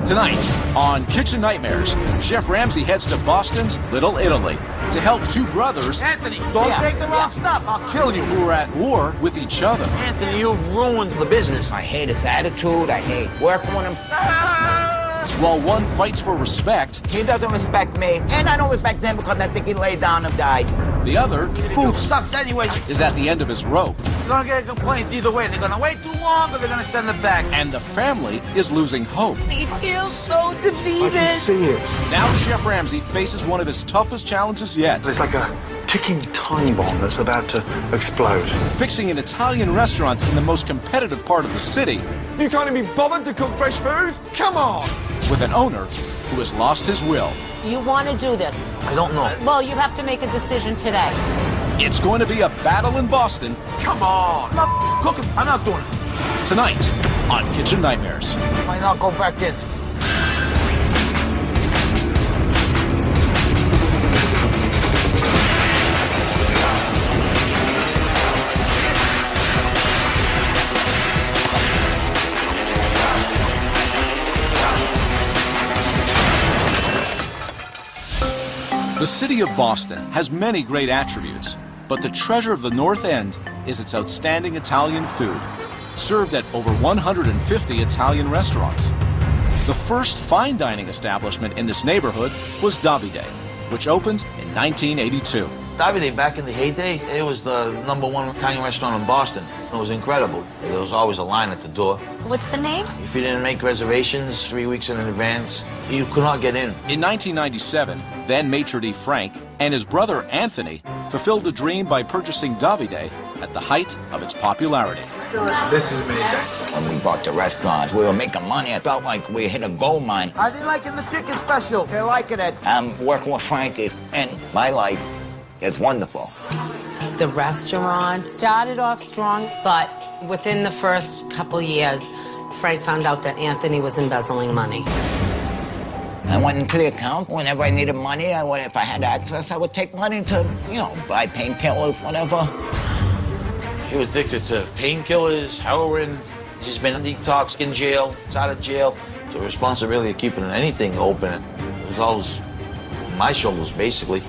Tonight, on Kitchen Nightmares, Chef Ramsay heads to Boston's Little Italy to help two brothers... Anthony, don't take the wrong stuff. I'll kill you. ...who are at war with each other. Anthony, you've ruined the business. I hate his attitude. I hate working with him. While one fights for respect... He doesn't respect me, and I don't respect him because I think he laid down and died. The other... Food sucks anyway. ...is at the end of his rope. You're gonna get a complaint either way. They're gonna wait too long or they're gonna send it back. And the family is losing hope. He feels so defeated. I can see it. Now Chef Ramsay faces one of his toughest challenges yet. It's like a ticking time bomb that's about to explode. Fixing an Italian restaurant in the most competitive part of the city. You can't even be bothered to cook fresh food? Come on! With an owner who has lost his will. You want to do this? I don't know. Well, you have to make a decision today. It's going to be a battle in Boston. Come on. I'm not cooking. I'm not doing it. Tonight on Kitchen Nightmares. Might not go back in. The city of Boston has many great attributes, but the treasure of the North End is its outstanding Italian food, served at over 150 Italian restaurants. The first fine dining establishment in this neighborhood was Davide, which opened in 1982. Davide, back in the heyday, it was the #1 Italian restaurant in Boston. It was incredible. There was always a line at the door. What's the name? If you didn't make reservations 3 weeks in advance, you could not get in. In 1997, then maitre d' Frank and his brother Anthony fulfilled the dream by purchasing Davide at the height of its popularity. This is amazing. When we bought the restaurant, we were making money. I felt like we hit a gold mine. Are they liking the chicken special? They're liking it. I'm working with Frankie, and my life is wonderful. The restaurant started off strong, but within the first couple years, Frank found out that Anthony was embezzling money. I went into the account. Whenever I needed money, if I had access, I would take money to, buy painkillers, whatever. He was addicted to painkillers, heroin. He's been in detox, in jail, he's out of jail. The responsibility of keeping anything open was always my shoulders, basically.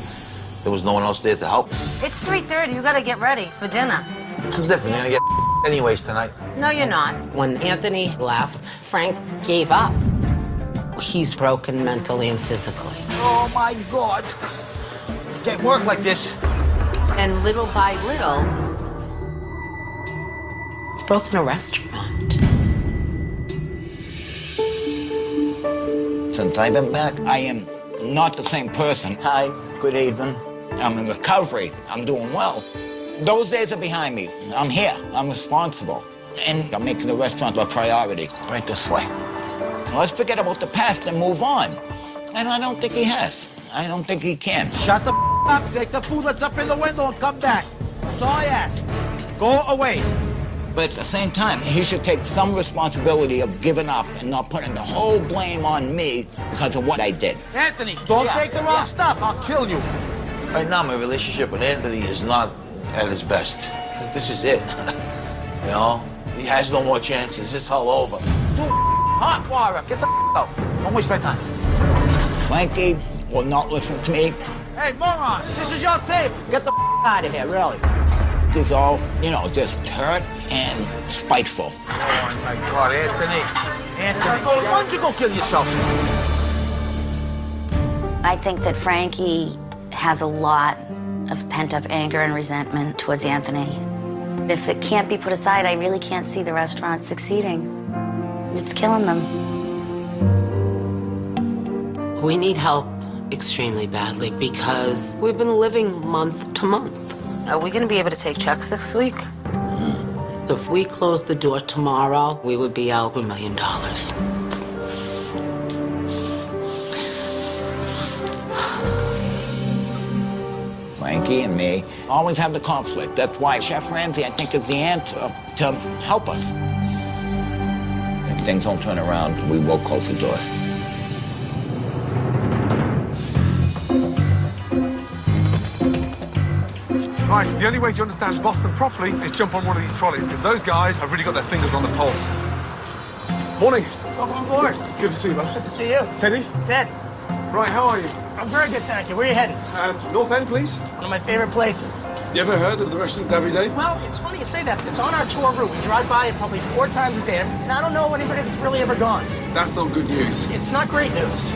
There was no one else there to help. It's 3:30. You got to get ready for dinner. It's different. You're gonna get anyways tonight. No, you're not. When Anthony left, Frank gave up. He's broken mentally and physically. Oh, my God. Can't work like this. And little by little, it's broken a restaurant. Since I've been back, I am not the same person. Hi, good evening. I'm in recovery. I'm doing well. Those days are behind me. I'm here. I'm responsible. And I'm making the restaurant a priority. Right this way. Let's forget about the past and move on. And I don't think he has. I don't think he can. Shut the up, take the food that's up in the window and come back. That's all I ask. Go away. But at the same time, he should take some responsibility of giving up and not putting the whole blame on me because of what I did. Anthony, don't take the wrong stuff. I'll kill you. Right now, my relationship with Anthony is not at its best. This is it. He has no more chances. It's all over. Hot water. Get the out. Don't waste my time. Frankie will not listen to me. Hey, moron, this is your tape. Get the out of here, really. He's all, just hurt and spiteful. Oh, my God, Anthony. Anthony, why don't you go kill yourself? I think that Frankie has a lot of pent-up anger and resentment towards Anthony. If it can't be put aside, I really can't see the restaurant succeeding. It's killing them. We need help extremely badly because we've been living month to month. Are we going to be able to take checks this week? If we close the door tomorrow, we would be out $1 million. Frankie and me always have the conflict. That's why Chef Ramsay, I think, is the answer to help us. If things don't turn around, we will close the doors. Right, the only way to understand Boston properly is jump on one of these trolleys, because those guys have really got their fingers on the pulse. Morning. Welcome aboard. Good to see you, bud. Good to see you. Teddy? Ted. Right, how are you? I'm very good, thank you. Where are you headed? North End, please. One of my favorite places. You ever heard of the restaurant Davide? Well, it's funny you say that. It's on our tour route. We drive by it probably 4 times a day, and I don't know anybody that's really ever gone. That's not good news. It's not great news.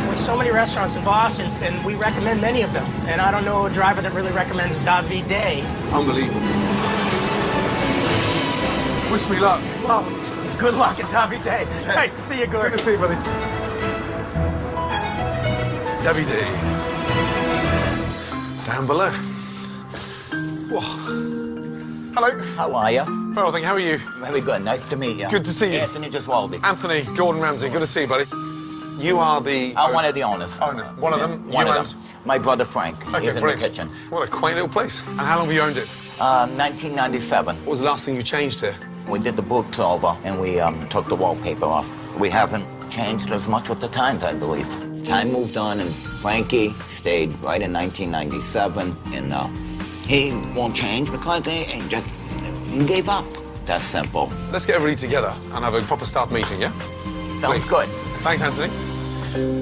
There's so many restaurants in Boston, and we recommend many of them. And I don't know a driver that really recommends Davide. Unbelievable. Wish me luck. Well, good luck at Davide. Nice to see you, Gordon. Good to see you, buddy. Davide. Down below. Whoa. Hello. How are you? Very well, thank you. How are you? Very good. Nice to meet you. Good to see you. Anthony Giswaldi. Anthony, Gordon Ramsay. Good to see you, buddy. You are the... One of the owners. Owners. One of them? One you of and... them. My brother Frank. Okay, He's in brilliant. the kitchen. What a quaint little place. And how long have you owned it? 1997. What was the last thing you changed here? We did the books over, and we took the wallpaper off. We haven't changed as much with the times, I believe. Time moved on, and Frankie stayed right in 1997, and he won't change because he gave up. That's simple. Let's get everybody together and have a proper staff meeting, yeah? Sounds good. Thanks, Anthony.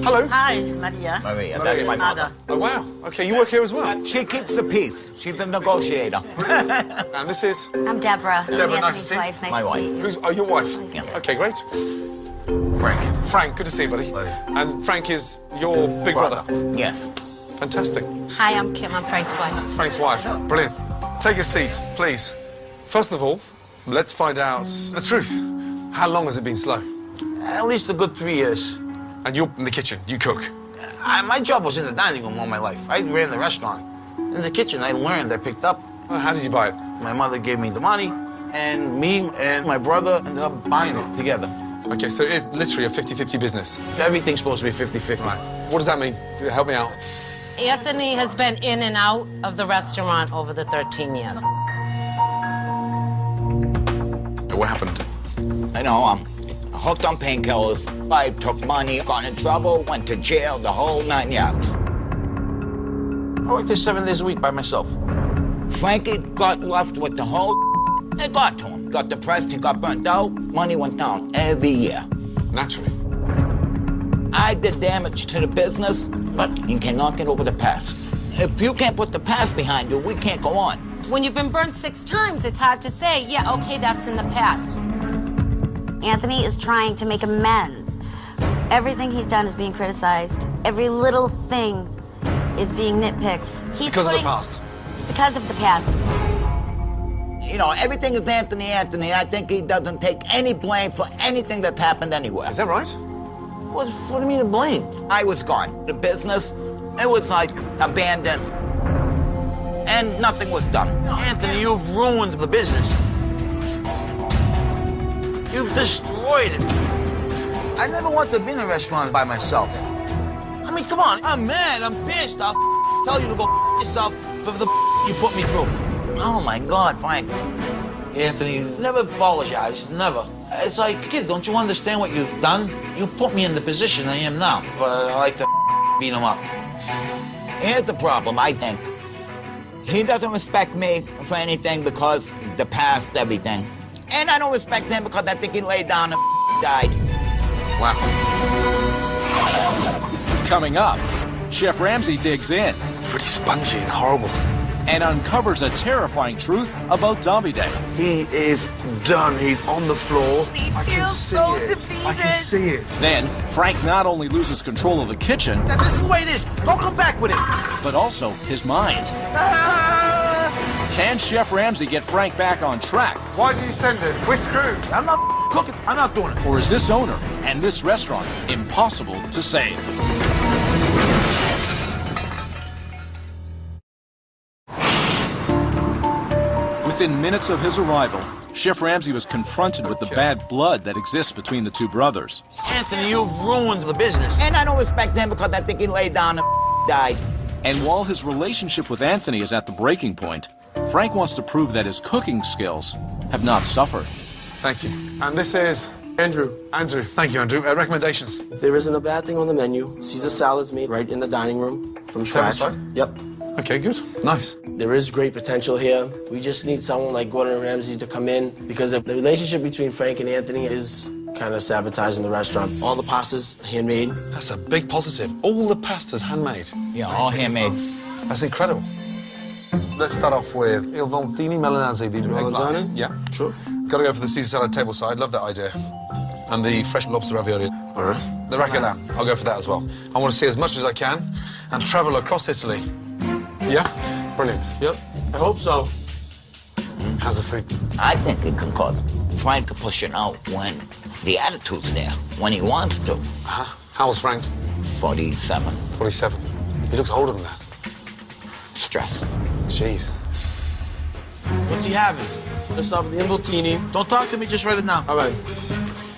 Hello. Hi, Maria. Maria, that's my mother. Oh, wow. Okay, you work here as well? She keeps the peace. She's a negotiator. And this is? I'm Deborah. Deborah, nice to see you. Wife. Nice My to wife. meet you. Who's, oh, your wife? Yeah. Okay, great. Frank. Frank, good to see you, buddy. And Frank is your big brother? Yes. Fantastic. Hi, I'm Kim. I'm Frank's wife. Frank's wife. Brilliant. Take a seat, please. First of all, let's find out the truth. How long has it been slow? At least a good 3 years. And you're in the kitchen, you cook. My job was in the dining room all my life. I ran the restaurant. In the kitchen, I learned, I picked up. How did you buy it? My mother gave me the money, and me and my brother ended up buying it together. Okay, so it is literally a 50-50 business. Everything's supposed to be 50-50. Right. What does that mean? Help me out. Anthony has been in and out of the restaurant over the 13 years. What happened? I know, I'm hooked on painkillers. I took money, got in trouble, went to jail, the whole 9 yards. I worked there 7 days a week by myself. Frankie got left with the whole. It got to him. Got depressed, he got burnt out. Money went down every year. Naturally. I did damage to the business, but you cannot get over the past. If you can't put the past behind you, we can't go on. When you've been burnt 6 times, it's hard to say, yeah, okay, that's in the past. Anthony is trying to make amends. Everything he's done is being criticized. Every little thing is being nitpicked. Because of the past. Because of the past. You know, everything is Anthony. I think he doesn't take any blame for anything that's happened anywhere. Is that right? What do you mean to blame? I was gone. The business, it was like abandoned. And nothing was done. Anthony, you've ruined the business. You've destroyed it. I never wanted to be in a restaurant by myself. I mean, come on, I'm mad, I'm pissed. I'll tell you to go yourself for the you put me through. Oh, my God, Frank. Anthony, you never apologized, never. It's like, kid, don't you understand what you've done? You put me in the position I am now, but I like to beat him up. Here's the problem, I think. He doesn't respect me for anything because the past, everything. And I don't respect him because I think he laid down and died. Wow. Coming up, Chef Ramsay digs in Pretty spongy and horrible. and uncovers a terrifying truth about Davide. He is done. He's on the floor. I can see it. I can see it. Then, Frank not only loses control of the kitchen, This is the way it is. Don't come back with it. but also his mind. Can Chef Ramsay get Frank back on track? Why did you send him? We're screwed. I'm not cooking. I'm not doing it. Or is this owner and this restaurant impossible to save? Within minutes of his arrival, Chef Ramsay was confronted with the bad blood that exists between the two brothers. Anthony, you've ruined the business. And I don't respect him because I think he laid down and died. And while his relationship with Anthony is at the breaking point, Frank wants to prove that his cooking skills have not suffered. Thank you. And this is Andrew. Andrew. Thank you, Andrew. Recommendations. There isn't a bad thing on the menu. Caesar salads made right in the dining room from scratch. Satisfied? Yep. Okay, good. Nice. There is great potential here. We just need someone like Gordon Ramsay to come in because the relationship between Frank and Anthony is kind of sabotaging the restaurant. All the pastas handmade. That's a big positive. All the pasta's handmade. Yeah, all handmade. That's incredible. Let's start off with il volantini melanese di Melanzane? Yeah. Sure. Gotta go for the Caesar salad tableside. Love that idea. And the fresh lobster ravioli. All right. The rack of lamb. I'll go for that as well. I want to see as much as I can and travel across Italy. Yeah? Brilliant. Yep. I hope so. How's the food? I think it can cook. Frank can push it out when the attitude's there, when he wants to. How old's Frank? 47. 47. He looks older than that. Stress. Jeez. What's he having? Let's start with the involtini. Don't talk to me, just write it down. All right.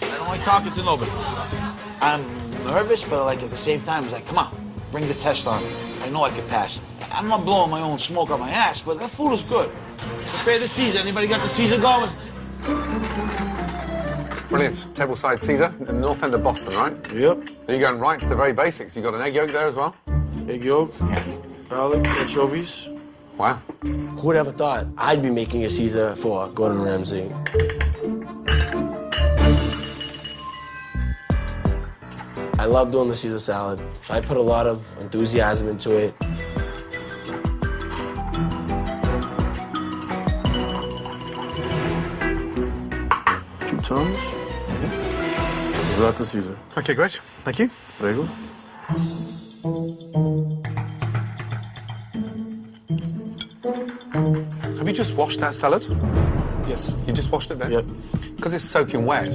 I don't like talking to nobody. I'm nervous, but like at the same time, it's like, come on, bring the test on. I know I can pass. I'm not blowing my own smoke on my ass, but that food is good. Prepare the Caesar. Anybody got the Caesar going? Brilliant. Tableside Caesar in the north end of Boston, right? Yep. Are you going right to the very basics? You got an egg yolk there as well? Egg yolk, garlic, anchovies. Wow. Who would ever thought I'd be making a Caesar for Gordon Ramsay? I love doing the Caesar salad, so I put a lot of enthusiasm into it. Two tongues. Is that the Caesar? Okay, great. Thank you. Prego. Have you just washed that salad? Yes. You just washed it then? Yep. Because it's soaking wet.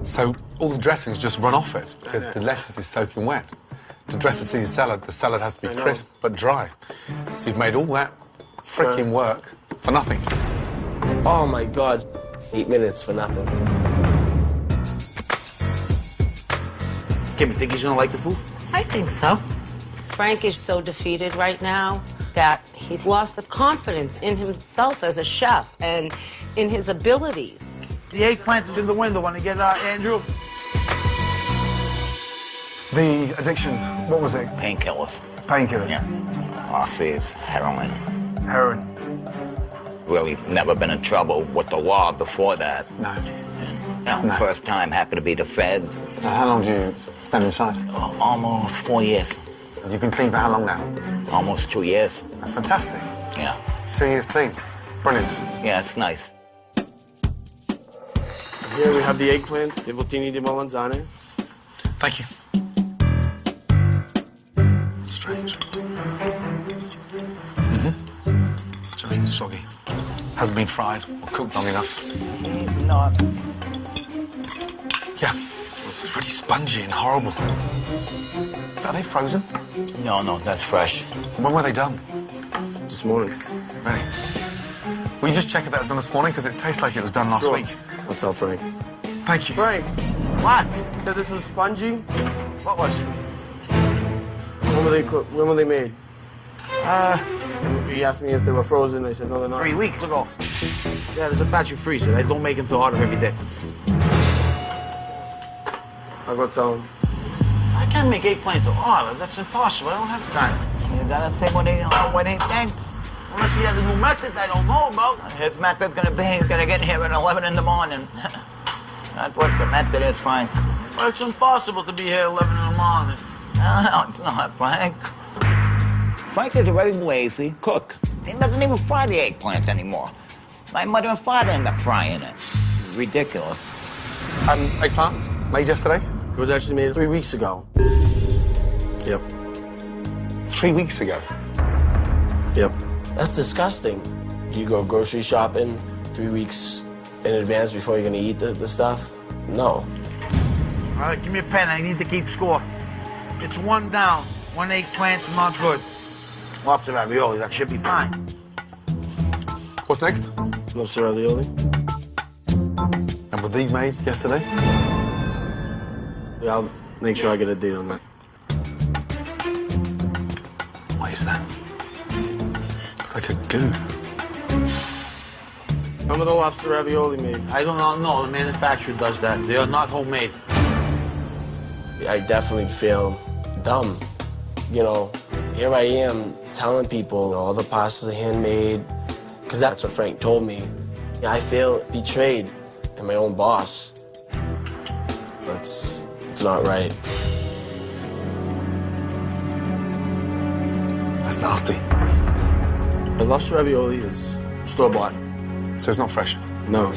So all the dressings just run off it because the lettuce is soaking wet. To dress a Caesar salad, the salad has to be crisp but dry. So you've made all that freaking work for nothing. Oh my God. 8 minutes for nothing. Kim, you think he's gonna like the food? I think so. Frank is so defeated right now that he's lost the confidence in himself as a chef and in his abilities. The eggplant is in the window. Want to get Andrew? The addiction, what was it? Painkillers. Painkillers. Yeah. Oxys, heroin. Heroin. Really never been in trouble with the law before that. No. No. First time happened to be the Fed. How long do you spend inside? Almost 4 years. You've been clean for how long now? Almost 2 years. That's fantastic. Yeah. 2 years clean. Brilliant. Yeah, it's nice. Here we have the eggplant, involtini di melanzane. Thank you. Strange. It's really soggy. Hasn't been fried or cooked long enough. Not. Yeah, it's really spongy and horrible. Are they frozen? No, that's fresh. When were they done? This morning. Really? Will you just check if that was done this morning? Because it tastes like it was done last Sure. week. I'll tell Frank. Thank you. Frank, What? you said this is spongy? What was? When were they made? He asked me if they were frozen. I said, no, they're not. 3 weeks ago. Yeah, there's a batch you freeze it. I don't make them till order every day. I'll go tell him. I can't make eggplant to order. That's impossible. I don't have time. You gotta say what he thinks. Unless he has a new method I don't know about. His method's gonna be, he's gonna get here at 11 in the morning. That's what the method is, Frank. Well, it's impossible to be here at 11 in the morning. No, it's not, Frank. Frank is a very lazy cook. He doesn't even fry the eggplant anymore. My mother and father end up frying it. Ridiculous. Eggplant made yesterday? It was actually made 3 weeks ago. Yep. 3 weeks ago? Yep. That's disgusting. Do you go grocery shopping 3 weeks in advance before you're gonna eat the stuff? No. All right, give me a pen. I need to keep score. It's 1 down. 1 eggplant, not good. Lobster ravioli, that should be fine. What's next? Lobster ravioli. And were these made yesterday? Yeah, I'll make sure I get a date on that. What is that? It's like a goo. When were the lobster ravioli made? I don't know. The manufacturer does that. They are not homemade. I definitely feel dumb. You know, here I am telling people all the pastas are handmade, because that's what Frank told me. I feel betrayed and my own boss. It's not right. That's nasty. The lobster ravioli is store-bought. So it's not fresh? No.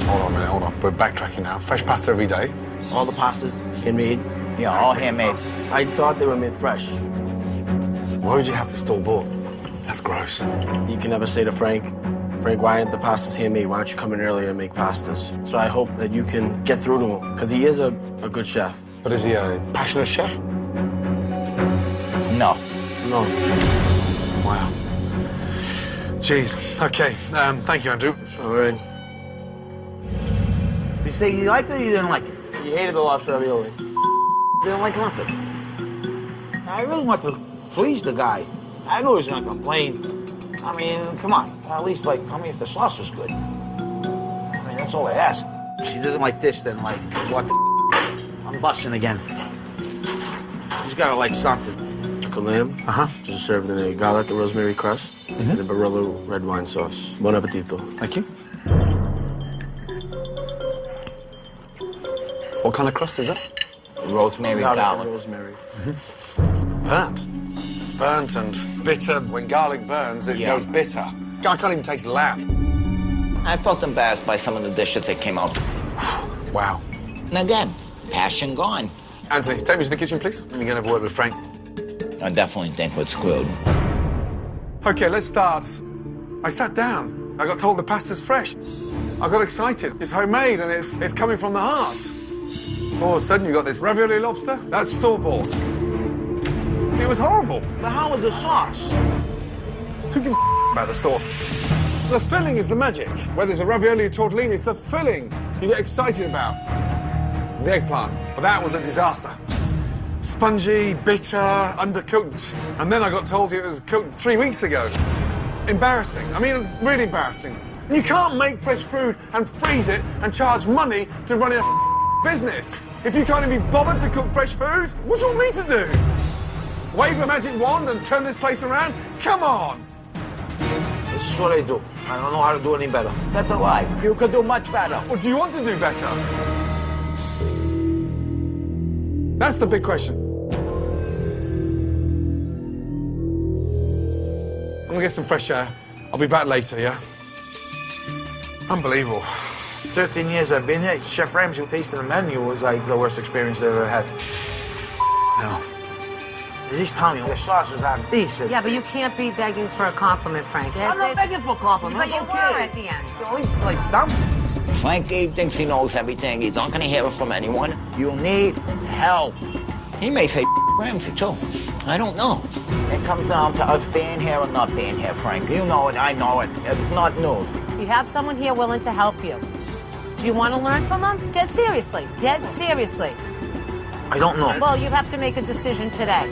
Hold on a minute, hold on. We're backtracking now. Fresh pasta every day. All the pastas handmade. Yeah, all handmade. I thought they were made fresh. Why would you have to store-bought? That's gross. You can never say to Frank, why aren't the pastas handmade? Why don't you come in earlier and make pastas? So I hope that you can get through to him, because he is a good chef. But is he a passionate chef? No. No. Wow. Jeez. Okay. Thank you, Andrew. All right. You say you liked it or you didn't like it? You hated the lobster ravioli. Didn't like nothing. I really want to please the guy. I know he's gonna complain. I mean, come on. At least, like, tell me if the sauce was good. I mean, that's all I ask. If she doesn't like this, then, like, what the I'm busting again. She's gotta like something. Chocolate lamb. Just served in a garlic and rosemary crust and a Barolo red wine sauce. Buon appetito. Thank you. What kind of crust is that? Rosemary Garlic and garlic. rosemary. It's burnt. It's burnt and bitter. When garlic burns, it goes bitter. I can't even taste lamb. I felt embarrassed by some of the dishes that came out. Wow. And again, passion gone. Anthony, take me to the kitchen, please. Let me go and have a word with Frank. I definitely think we're screwed. Okay, let's start. I sat down. I got told the pasta's fresh. I got excited. It's homemade and it's coming from the heart. All of a sudden, you got this ravioli lobster. That's store-bought. It was horrible. But how was the sauce? Who gives about the sauce? The filling is the magic. Whether it's a ravioli or tortellini, it's the filling you get excited about. The eggplant. But that was a disaster. Spongy, bitter, undercooked. And then I got told it was cooked 3 weeks ago. Embarrassing. I mean, it's really embarrassing. You can't make fresh food and freeze it and charge money to run a business. If you can't even be bothered to cook fresh food, what do you want me to do? Wave a magic wand and turn this place around? Come on! This is what I do. I don't know how to do any better. That's a lie. You could do much better. Or do you want to do better? That's the big question. I'm gonna get some fresh air. I'll be back later, yeah? Unbelievable. 13 years I've been here. Chef Ramsay tasting the menu was like the worst experience I've ever had. Hell. He's telling me the sauce was half decent. Yeah, but you can't be begging for a compliment, Frank. I'm not begging for compliments. But you were at the end. You always like something. Frankie thinks he knows everything. He's not gonna hear it from anyone. You need help. He may say Ramsay too. I don't know. It comes down to us being here or not being here, Frank. You know it, I know it. It's not news. You have someone here willing to help you. Do you want to learn from him? Dead seriously. Dead seriously. I don't know. Well, you have to make a decision today.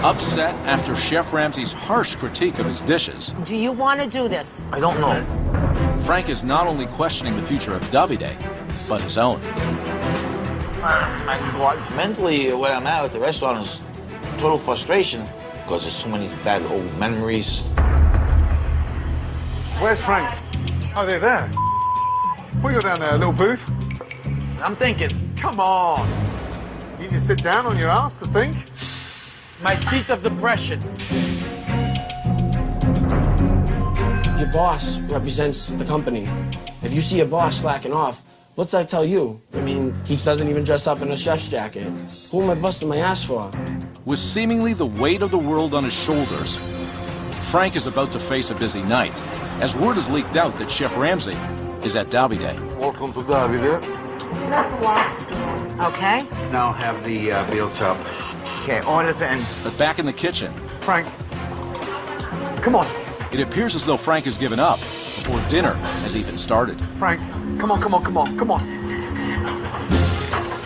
Upset after Chef Ramsay's harsh critique of his dishes, Do you want to do this? I don't know. Frank is not only questioning the future of Davide, but his own. Mentally, when I'm out at the restaurant is total frustration because there's so many bad old memories. Where's Frank? Oh, they're there. What you got down there, a little booth? I'm thinking, Come on. You need to sit down on your ass to think. my seat of depression. Your boss represents the company. If you see your boss slacking off, what's that tell you? I mean, he doesn't even dress up in a chef's jacket. Who am I busting my ass for? With seemingly the weight of the world on his shoulders, Frank is about to face a busy night, as word has leaked out that Chef Ramsay is at Davide. Welcome to Davide. Okay? Now have the veal chop. Okay, orders in. But back in the kitchen, Frank, come on. it appears as though Frank has given up before dinner has even started. Frank, come on, come on, come on, come on.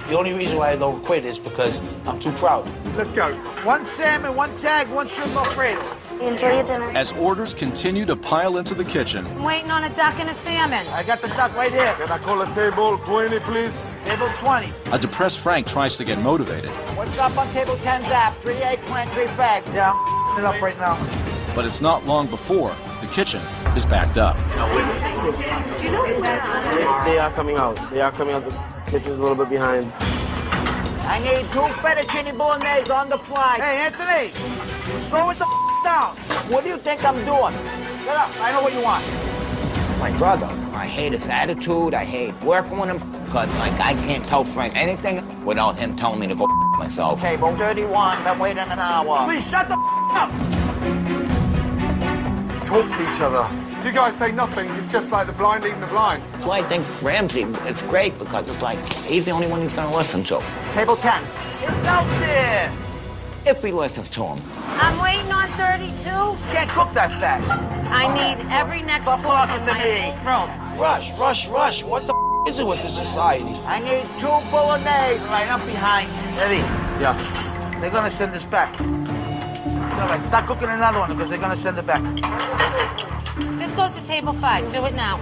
The only reason why I don't quit is because I'm too proud. Let's go. One salmon, one tag, one shrimp Alfredo. Enjoy your dinner. As orders continue to pile into the kitchen, I'm waiting on a duck and a salmon. I got the duck right here. Can I call a table 20, please? Table 20. a depressed Frank tries to get motivated. What's up on table 10 zap? 3 eggplant, 3 bags. Yeah. it up right now. But it's not long before the kitchen is backed up. Do you know where they are coming out? They are coming out. The kitchen's a little bit behind. I need 2 fettuccine bolognese on the fly. Hey, Anthony, slow it the down. What do you think I'm doing? Get up, I know what you want. My brother, I hate his attitude. I hate working with him because, like, I can't tell Frank anything without him telling me to go myself. Table 31, been waiting an hour. Please shut the up. Talk to each other. You guys say nothing, it's just like the blind leading the blind. So I think Ramsey is great because it's like he's the only one he's going to listen to. Table 10. It's out there. If he listens to him. I'm waiting on 32. Can't cook that fast. I need every next Stop course talking in to my me. room. Rush. What the is it with the society? I need 2 bolognese. Right up behind. Eddie. Yeah. They're gonna send this back. All right, start cooking another one because they're gonna send it back. This goes to table 5. Do it now.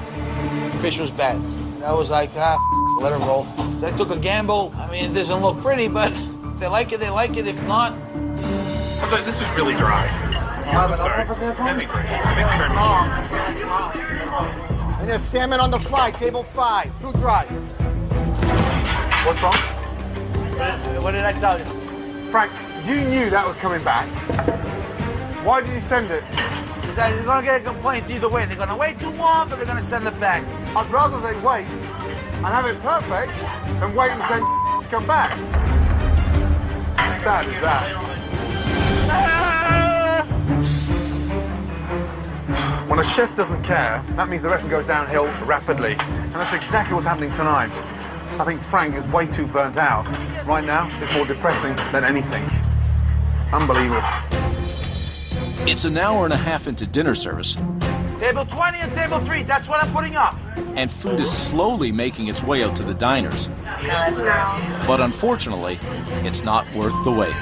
Fish was bad. That was like, let it roll. They took a gamble. I mean, it doesn't look pretty, but if they like it, they like it. If not... I'm sorry, this was really dry. I'm sorry. That'd be great. Thank you very much. And there's salmon on the fly, table 5. Too dry. What's wrong? What did I tell you? Frank, you knew that was coming back. Why did you send it? Because they're gonna get a complaint either way. They're gonna wait too long, but they're gonna send it back. I'd rather they wait and have it perfect than wait and send to come back. How sad is that? When a chef doesn't care, that means the restaurant goes downhill rapidly. And that's exactly what's happening tonight. I think Frank is way too burnt out. Right now, it's more depressing than anything. Unbelievable. It's an hour and a half into dinner service, Table 20 and table 3, that's what I'm putting up. and food is slowly making its way out to the diners. But unfortunately, it's not worth the wait.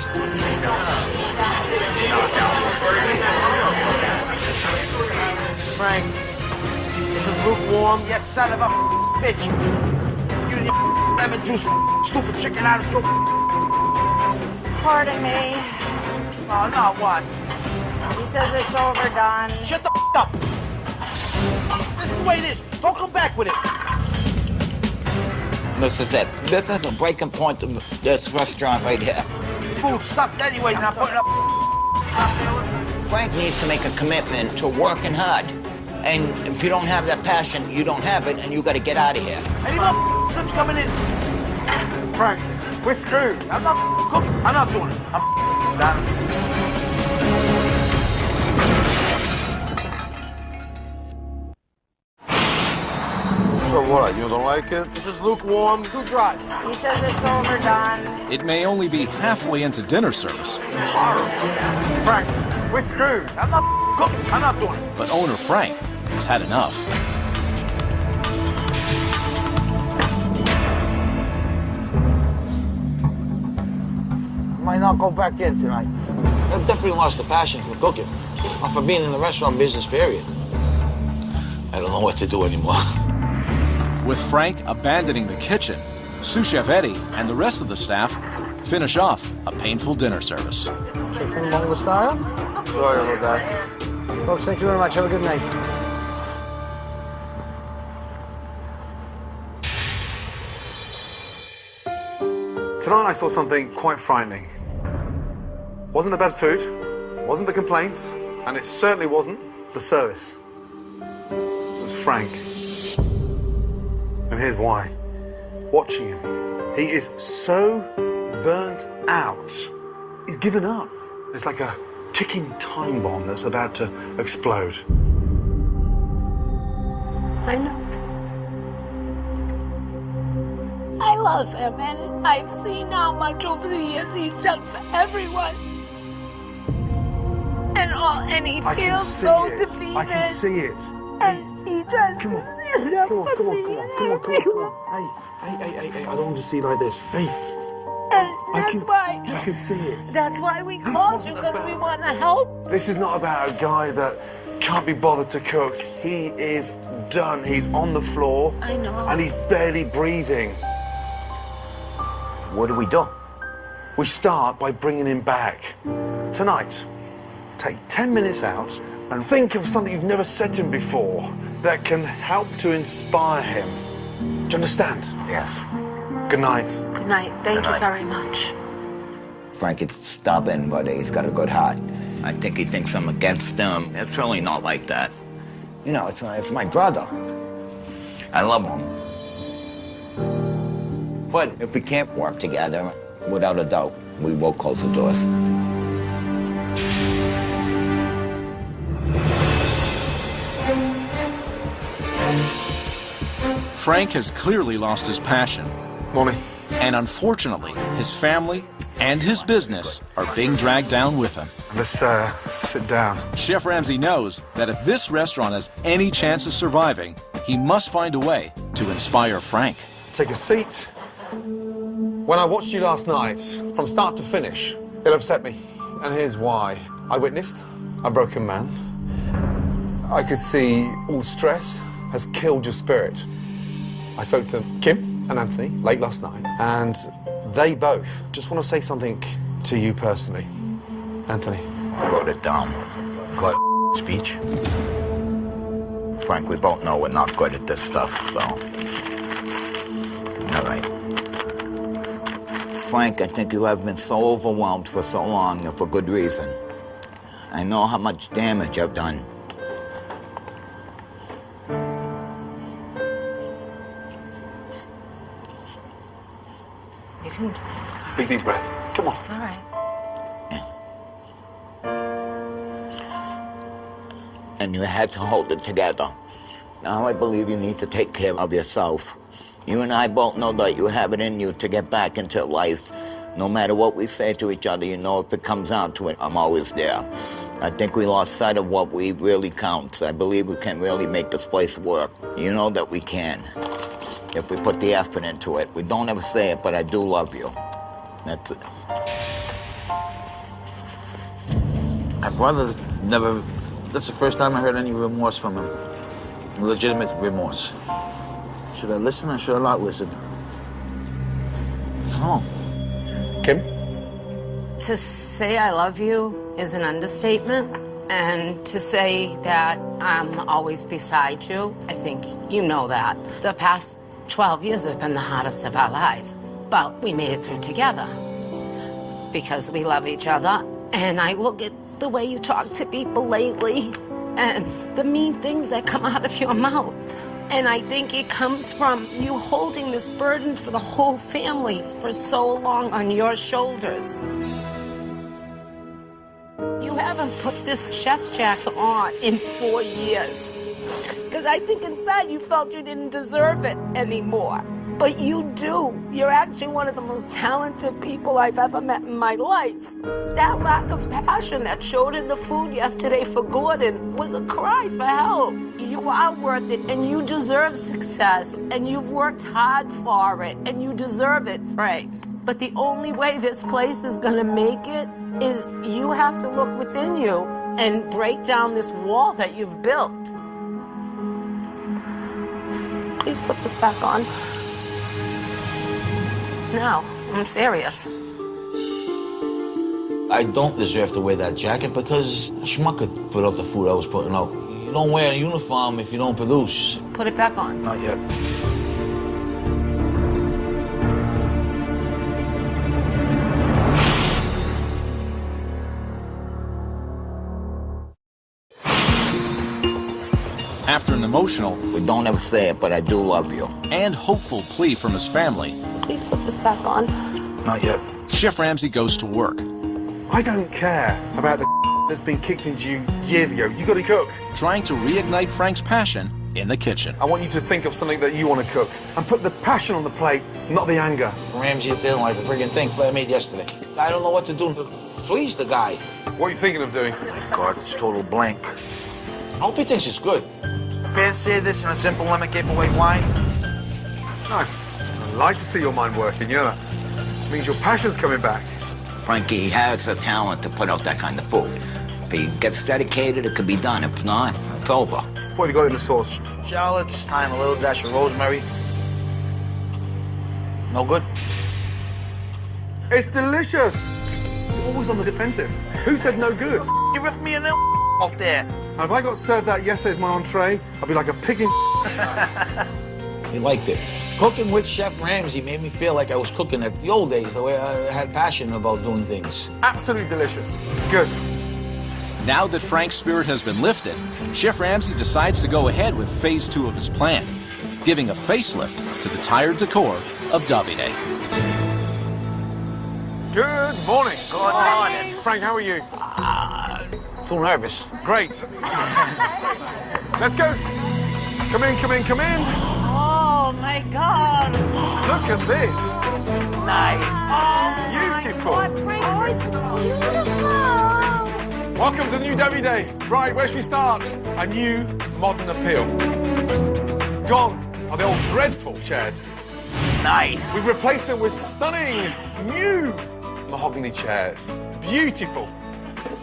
Frank, this is lukewarm. Yes, son of a bitch. You and your lemon juice, stupid chicken attitude. Pardon me. Oh, now what? He says it's overdone. Shut the up. This is the way it is. Don't come back with it. This is it. This is the breaking point of this restaurant right here. Food sucks anyway, not putting up. Frank needs to make a commitment to working hard. And if you don't have that passion, you don't have it, and you got to get out of here. Any more slips coming in? Frank, we're screwed. I'm not cooking. I'm not doing it. I'm done. So what, you don't like it? This is lukewarm. Too dry. He says it's overdone. It may only be halfway into dinner service, Frank, we're screwed. I'm not cooking. I'm not doing it. but owner Frank has had enough. Might not go back in tonight. I've definitely lost the passion for cooking, or for being in the restaurant business, period. I don't know what to do anymore. With Frank abandoning the kitchen, sous chef Eddie and the rest of the staff finish off a painful dinner service. Chicken bongo style. Sorry about that. Folks, thank you very much. Have a good night. Tonight I saw something quite frightening. Wasn't the bad food, wasn't the complaints, and it certainly wasn't the service. It was Frank. And here's why. Watching him, he is so burnt out. He's given up. It's like a ticking time bomb that's about to explode. I know. I love him, and I've seen how much over the years he's done for everyone. And he feels so defeated. I can see it. And he tries to stand up for me. Come on. Hey, I don't want to see like this. Hey. And that's why. I can see it. That's why we called you, because we want to help. This is not about a guy that can't be bothered to cook. He is done. He's on the floor. I know. And he's barely breathing. What do we do? We start by bringing him back. Tonight. take 10 minutes out and think of something you've never said to him before that can help to inspire him. Do you understand? Yes. Good night. Good night. Thank you very much. Frank is stubborn, but he's got a good heart. I think he thinks I'm against him. It's really not like that. You know, it's my brother. I love him. But if we can't work together, without a doubt, we will close the doors. Frank has clearly lost his passion. Morning. And unfortunately, his family and his business are being dragged down with him. Let's sit down. Chef Ramsay knows that if this restaurant has any chance of surviving, he must find a way to inspire Frank. Take a seat. When I watched you last night, from start to finish, it upset me. And here's why. I witnessed a broken man. I could see all the stress has killed your spirit. I spoke to Kim and Anthony late last night, and they both just want to say something to you personally. Anthony. I wrote it down. Good speech. Frank, we both know we're not good at this stuff, so... All right. Frank, I think you have been so overwhelmed for so long and for good reason. I know how much damage I've done. You can... It's all right. Big deep breath. Come on. It's all right. And you had to hold it together. Now I believe you need to take care of yourself. You and I both know that you have it in you to get back into life. No matter what we say to each other, you know if it comes down to it, I'm always there. I think we lost sight of what we really counts. I believe we can really make this place work. You know that we can, if we put the effort into it. We don't ever say it, but I do love you. That's it. My brother never... That's the first time I heard any remorse from him. Legitimate remorse. Should I listen or should I not listen? Oh. Kim? To say I love you is an understatement. And to say that I'm always beside you, I think you know that. The past 12 years have been the hardest of our lives. But we made it through together. Because we love each other. And I look at the way you talk to people lately and the mean things that come out of your mouth. And I think it comes from you holding this burden for the whole family for so long on your shoulders. You haven't put this chef's jacket on in 4 years. Because I think inside you felt you didn't deserve it anymore. But you do. You're actually one of the most talented people I've ever met in my life. That lack of passion that showed in the food yesterday for Gordon was a cry for help. You are worth it, and you deserve success, and you've worked hard for it, and you deserve it, Frank. But the only way this place is gonna make it is you have to look within you and break down this wall that you've built. Please put this back on. No, I'm serious. I don't deserve to wear that jacket because Schmuck could put out the food I was putting out. You don't wear a uniform if you don't produce. Put it back on. Not yet. After an emotional... We don't ever say it, but I do love you. ...and hopeful plea from his family... Please put this back on. Not yet. Chef Ramsay goes to work. I don't care about the that's been kicked into you years ago. You got to cook. Trying to reignite Frank's passion in the kitchen. I want you to think of something that you want to cook and put the passion on the plate, not the anger. Ramsay didn't like a friggin' thing I made yesterday. I don't know what to do to please the guy. What are you thinking of doing? Oh my God, it's total blank. I hope he thinks it's good. Fancy this in a simple lemon cape of white wine. Nice. I'd like to see your mind working, you know. It means your passion's coming back. Frankie has the talent to put out that kind of food. If he gets dedicated, it could be done. If not, it's over. What have you got in the sauce? Shallots, thyme, a little dash of rosemary. No good? It's delicious. You're always on the defensive. Who said no good? You ripped me a new out there. And if I got served that yesterday as my entree, I'd be like a pig in. He liked it. Cooking with Chef Ramsay made me feel like I was cooking at the old days, the way I had passion about doing things. Absolutely delicious. Good. Now that Frank's spirit has been lifted, Chef Ramsay decides to go ahead with phase 2 of his plan, giving a facelift to the tired decor of Davide. Good morning. Good morning. Frank, how are you? Too nervous. Great. Let's go. Come in, come in, come in. Oh my God! Look at this. Nice. Beautiful. Oh, it's beautiful. Welcome to the new Davide. Right, where should we start? A new modern appeal. Gone are the old dreadful chairs. Nice. We've replaced them with stunning new mahogany chairs. Beautiful.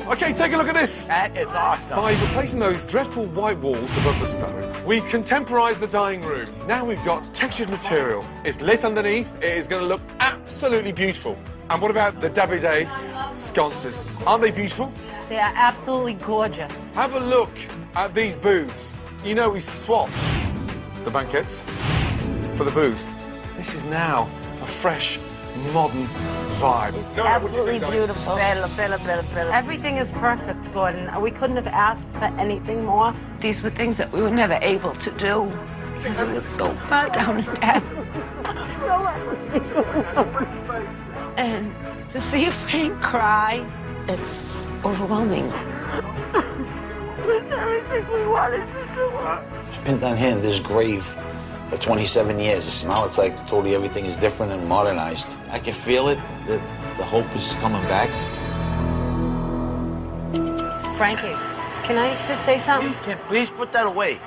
Okay, take a look at this. That is awesome. By replacing those dreadful white walls above the stone, we've contemporized the dining room. Now we've got textured material. It's lit underneath. It is going to look absolutely beautiful. And what about the Davide sconces? Aren't they beautiful? They are absolutely gorgeous. Have a look at these booths. You know, we swapped the banquets for the booths. This is now a fresh, modern vibe. Absolutely beautiful. Everything is perfect, Gordon. We couldn't have asked for anything more. These were things that we were never able to do because it was so far down in death. And to see Frank cry, it's overwhelming. It's everything we wanted to do. I've been down here in this grave for 27 years. Now it's like totally everything is different and modernized. I can feel it, that the hope is coming back. Frankie, can I just say something? Please put that away.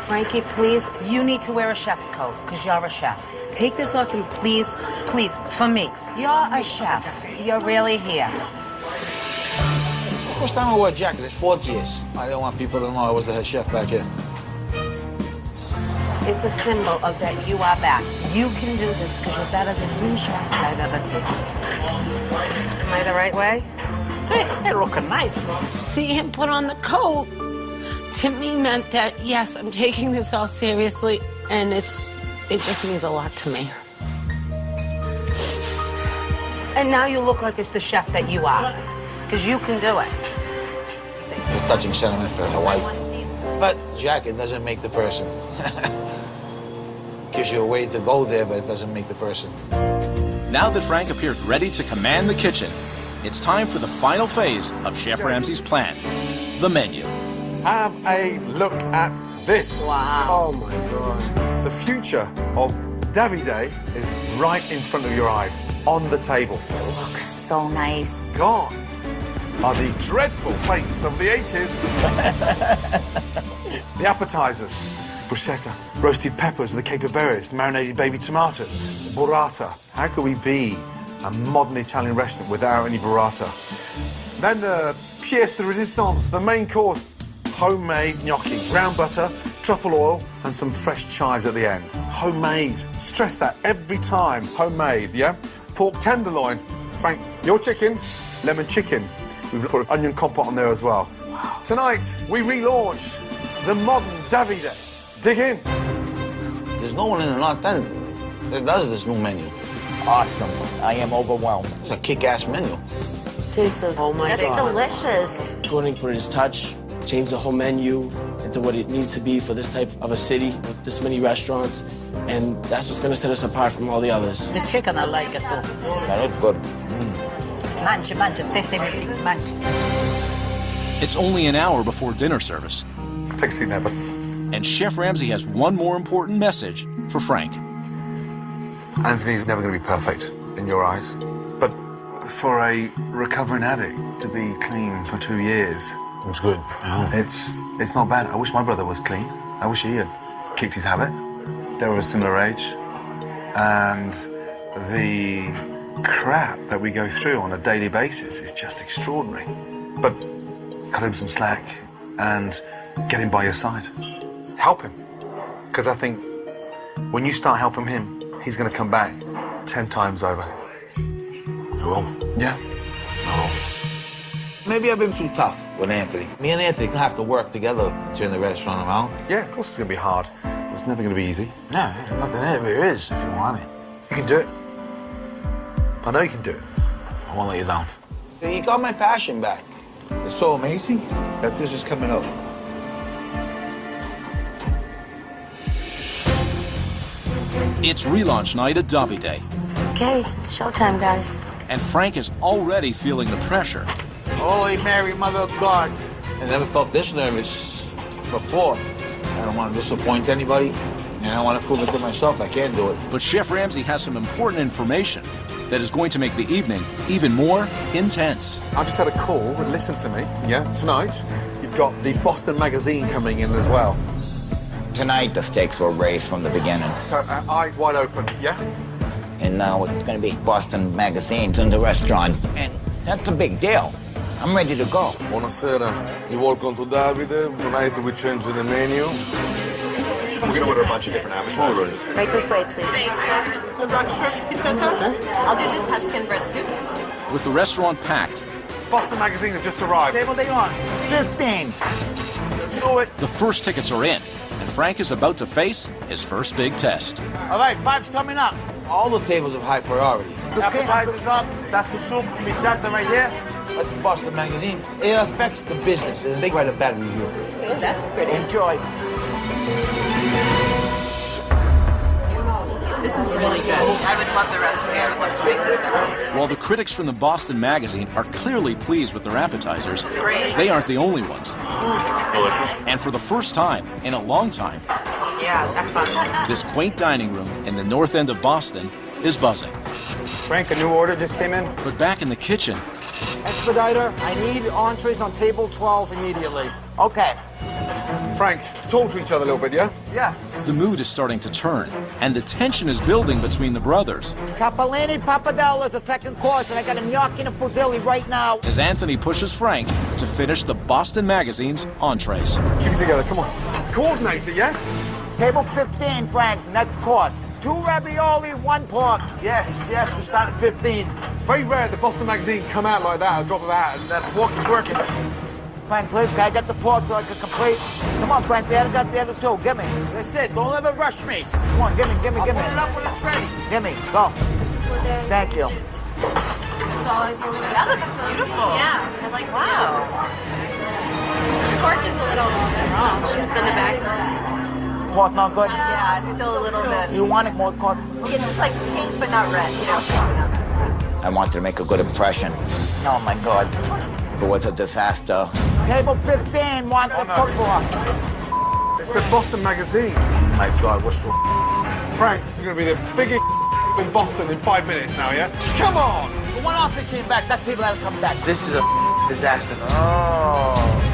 Frankie, please, you need to wear a chef's coat because you're a chef. Take this off and please, please, for me. You're a chef. You're really here. It's the first time I wore a jacket in 40 years. I don't want people to know I was the head chef back here. It's a symbol of that you are back. You can do this because you're better than any chef I've ever tasted. Am I the right way? They're looking nice. See him put on the coat, to me meant that, yes, I'm taking this all seriously, and it just means a lot to me. And now you look like it's the chef that you are, because you can do it. A touching sentiment for her wife. But jacket doesn't make the person. Gives you a way to go there, but it doesn't make the person. Now that Frank appears ready to command the kitchen, it's time for the final phase of Chef Ramsay's plan, the menu. Have a look at this. Wow. Oh my God. The future of Davide is right in front of your eyes, on the table. It looks so nice. Gone are the dreadful plates of the 80s. The appetizers. Bruschetta, roasted peppers with the caper berries, marinated baby tomatoes, burrata. How could we be a modern Italian restaurant without any burrata? Then the pièce de résistance, the main course, homemade gnocchi, brown butter, truffle oil, and some fresh chives at the end. Homemade. Stress that every time. Homemade, yeah? Pork tenderloin. Frank, your chicken, lemon chicken. We've put an onion compote on there as well. Wow. Tonight, we relaunch the modern Davide. Dig in. There's no one in the North End that does this new menu. Awesome. I am overwhelmed. It's a kick-ass menu. Tastes, oh my That's God. delicious. Gordon put his touch, changed the whole menu into what it needs to be for this type of a city with this many restaurants, and that's what's going to set us apart from all the others. The chicken, I like it too. That looks good. Mancha, taste everything, mancha. It's only an hour before dinner service. Take a seat there, bud. And Chef Ramsay has one more important message for Frank. Anthony's never going to be perfect in your eyes. But for a recovering addict to be clean for 2 years... It's good. It's not bad. I wish my brother was clean. I wish he had kicked his habit. They were a similar age. And the crap that we go through on a daily basis is just extraordinary. But cut him some slack and get him by your side. Help him. Because I think when you start helping him, he's going to come back 10 times over. You will? Yeah. No. maybe I've been too tough with Anthony. Me and Anthony can have to work together to turn the restaurant around. Yeah, of course it's going to be hard. It's never going to be easy. No, nothing ever is if you want it. You can do it. I know you can do it. I won't let you down. You got my passion back. It's so amazing that this is coming up. It's relaunch night at Davide, Okay, it's showtime, guys. and Frank is already feeling the pressure. Holy Mary, Mother of God. I never felt this nervous before. I don't want to disappoint anybody, and I want to prove it to myself I can do it. But Chef Ramsay has some important information that is going to make the evening even more intense. I just had a call, and listen to me, yeah? Tonight, you've got the Boston Magazine coming in as well. Tonight, the stakes were raised from the beginning. So, eyes wide open, yeah? And now it's going to be Boston Magazines in the restaurant. And that's a big deal. I'm ready to go. Buonasera. You're welcome to Davide. Tonight we change the menu. We're going to order a bunch of different appetizers. Right this way, please. I'll do the Tuscan bread soup. With the restaurant packed, Boston Magazine have just arrived. Table they on. 15. Do it. the first tickets are in, and Frank is about to face his first big test. All right, 5's coming up. All the tables have high priority. Appetizers up. Tuscan soup. Pizzata right here. Like the Boston Magazine, it affects the business, and they write a bad review. Oh, that's pretty. Enjoy. This is really good. I would love the recipe. I would love to make this at home. While the critics from the Boston Magazine are clearly pleased with their appetizers, great. they aren't the only ones. Delicious. And for the first time in a long time, Yeah, it's excellent. this quaint dining room in the north end of Boston is buzzing. Frank, a new order just came in. But back in the kitchen, Expediter, I need entrees on table 12 immediately. Okay. Frank, talk to each other a little bit, yeah? Yeah. the mood is starting to turn, and the tension is building between the brothers. Capellini pappardelle is the second course, and I got a gnocchi and a fusilli right now. As Anthony pushes Frank to finish the Boston Magazine's entrees. Keep it together, come on. Coordinator, yes? Table 15, Frank, next course. 2 ravioli, 1 pork. Yes, we start at 15. It's very rare the Boston Magazine come out like that, a drop of a hat. That pork is working. Frank, please, can I get the pork so I can complete? Come on, Frank, we haven't got the other 2. Give me. That's it. Don't ever rush me. Come on, give me. I'll put it up when it's ready. Give me, go. Thank you. That looks beautiful. Yeah, I like wow. The pork is a little raw. Should we send it back? Pork not good? Yeah, it's still a little bit. You want it more pork? Yeah, just like pink but not red, you know. I wanted to make a good impression. Oh my God. It was a disaster. Table 15 wants a cookbook. It's the Boston Magazine. Oh my God, what's wrong? Frank, it's going to be the biggest in Boston in 5 minutes now, yeah? Come on! The one outfit came back, that table had to come back. This is a disaster. Oh.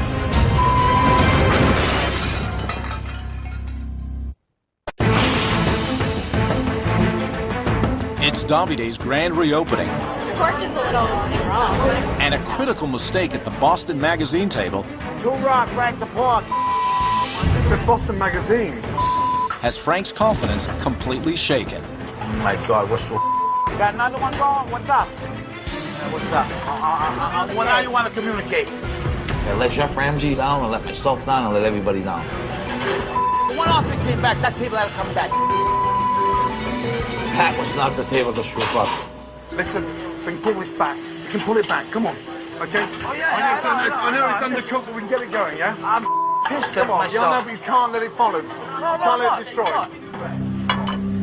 It's Davide's grand reopening, The pork is a little raw. and a critical mistake at the Boston Magazine table 2 raw, Frank, the pork. It's the Boston Magazine. has Frank's confidence completely shaken. Oh my God, what's wrong? Got another one going? What's up? What's up? What do you want to communicate? I let Chef Ramsay down, I let myself down, I let everybody down. The one outfit came back, that table had to come back. That was not the table to swoop up. Listen, we can pull this back. We can pull it back, come on. Okay? Oh, yeah, I know it's undercooked, but we can get it going, yeah? I'm pissed at Come on, myself. you know, but you can't let it follow. Can't let it destroy.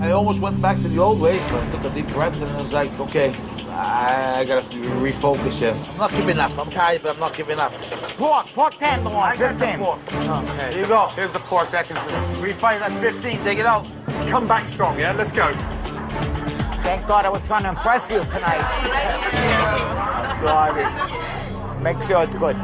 I almost went back to the old ways, but I took a deep breath and I was like, okay, I gotta refocus here. I'm not giving up. I'm tired, but I'm not giving up. Pork tenderloin, I got the 15. pork. Okay. Here you go. Here's the pork, that can... Refight, that's 15. Take it out. Come back strong, yeah? Let's go. Thank God I was trying to impress you tonight. I'm sorry. Make sure it's good.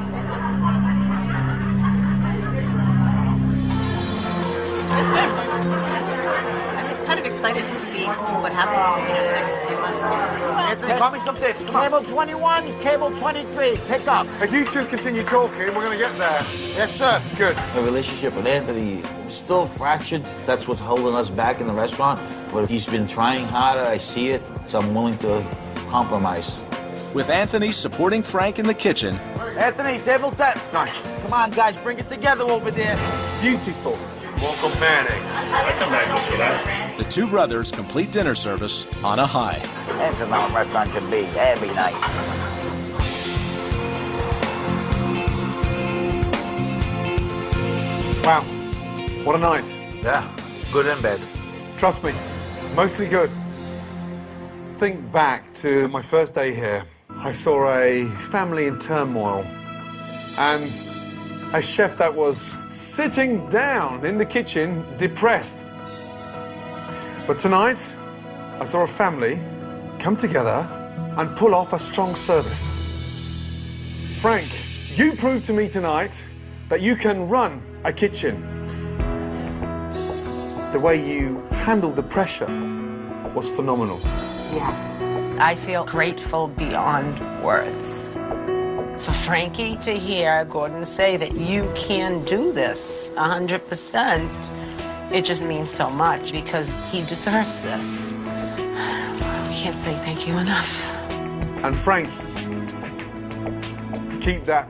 It's good. I'm kind of excited to see what happens, in the next few months. Anthony, call me some tips. Come on. Table 21, table 23, pick up. If you two continue talking, we're going to get there. Yes, sir. Good. My relationship with Anthony is still fractured. That's what's holding us back in the restaurant. But he's been trying harder. I see it. So I'm willing to compromise. With Anthony supporting Frank in the kitchen, Anthony, table 10. Nice. Come on, guys, bring it together over there. Beautiful. Welcome, Manning. I come back just for that. The two brothers complete dinner service on a high. That's a long restaurant can be every night. Wow. What a night. Yeah, good and bad. Trust me, mostly good. Think back to my first day here. I saw a family in turmoil and a chef that was sitting down in the kitchen, depressed. But tonight, I saw a family come together and pull off a strong service. Frank, you proved to me tonight that you can run a kitchen. The way you handled the pressure was phenomenal. Yes. I feel grateful beyond words. For Frankie to hear Gordon say that you can do this 100%, it just means so much because he deserves this. We can't say thank you enough. And Frank, keep that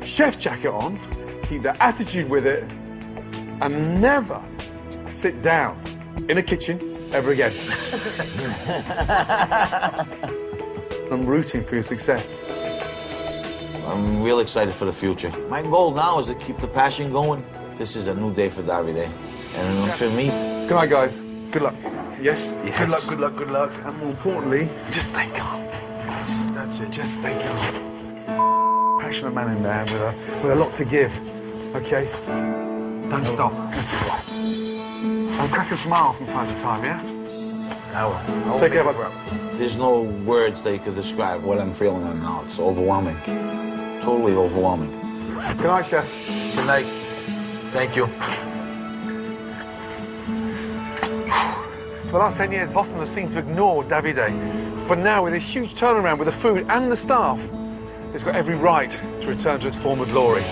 chef jacket on, keep that attitude with it, and never sit down in a kitchen ever again. I'm rooting for your success. I'm real excited for the future. My goal now is to keep the passion going. This is a new day for Davide. And for me... Good night, guys. Good luck. Yes? Yes. Good luck, good luck, good luck. And more importantly, just stay calm. That's it, just stay calm. Passionate man in there with a lot to give, okay? Don't stop. That's it. And crack a smile from time to time, yeah? I will. Take care, bud. There's no words that you could describe what I'm feeling right now. It's overwhelming. Totally overwhelming. Good night, chef. Good night. Thank you. For the last 10 years, Boston has seemed to ignore Davide. But now, with this huge turnaround with the food and the staff, it's got every right to return to its former glory.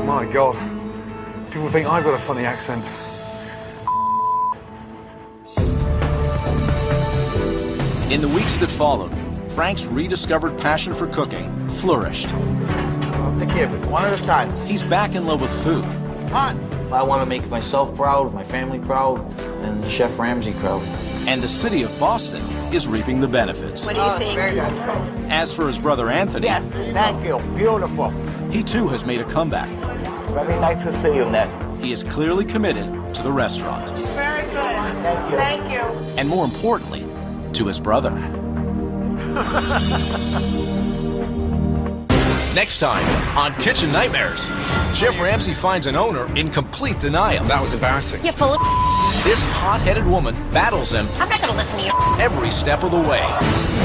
My God. People think I've got a funny accent. In the weeks that followed, Frank's rediscovered passion for cooking flourished. I'll take care of it, one at a time. He's back in love with food. Come on. I want to make myself proud, my family proud, and Chef Ramsay proud. And the city of Boston is reaping the benefits. What do you think? As for his brother Anthony, Yes, thank you. Beautiful. he too has made a comeback. Very nice to see you, Ned. He is clearly committed to the restaurant. Very good. Thank you. And more importantly, to his brother. Next time on Kitchen Nightmares, Chef Ramsay finds an owner in complete denial. That was embarrassing. You're full of This hot-headed woman battles him I'm not gonna listen to you. every step of the way.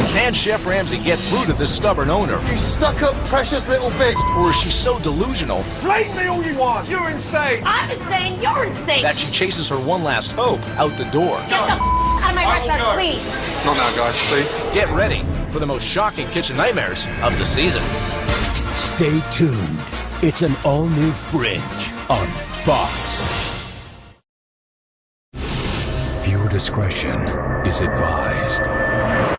Can Chef Ramsay get through to this stubborn owner? You stuck-up, precious little bitch. Or is she so delusional Blame me all you want. You're insane. I'm insane, you're insane. that she chases her one last hope out the door? Get the out of my restaurant, please. Not now, guys, please. Get ready for the most shocking kitchen nightmares of the season. Stay tuned. It's an all-new Fringe on Fox. Viewer discretion is advised.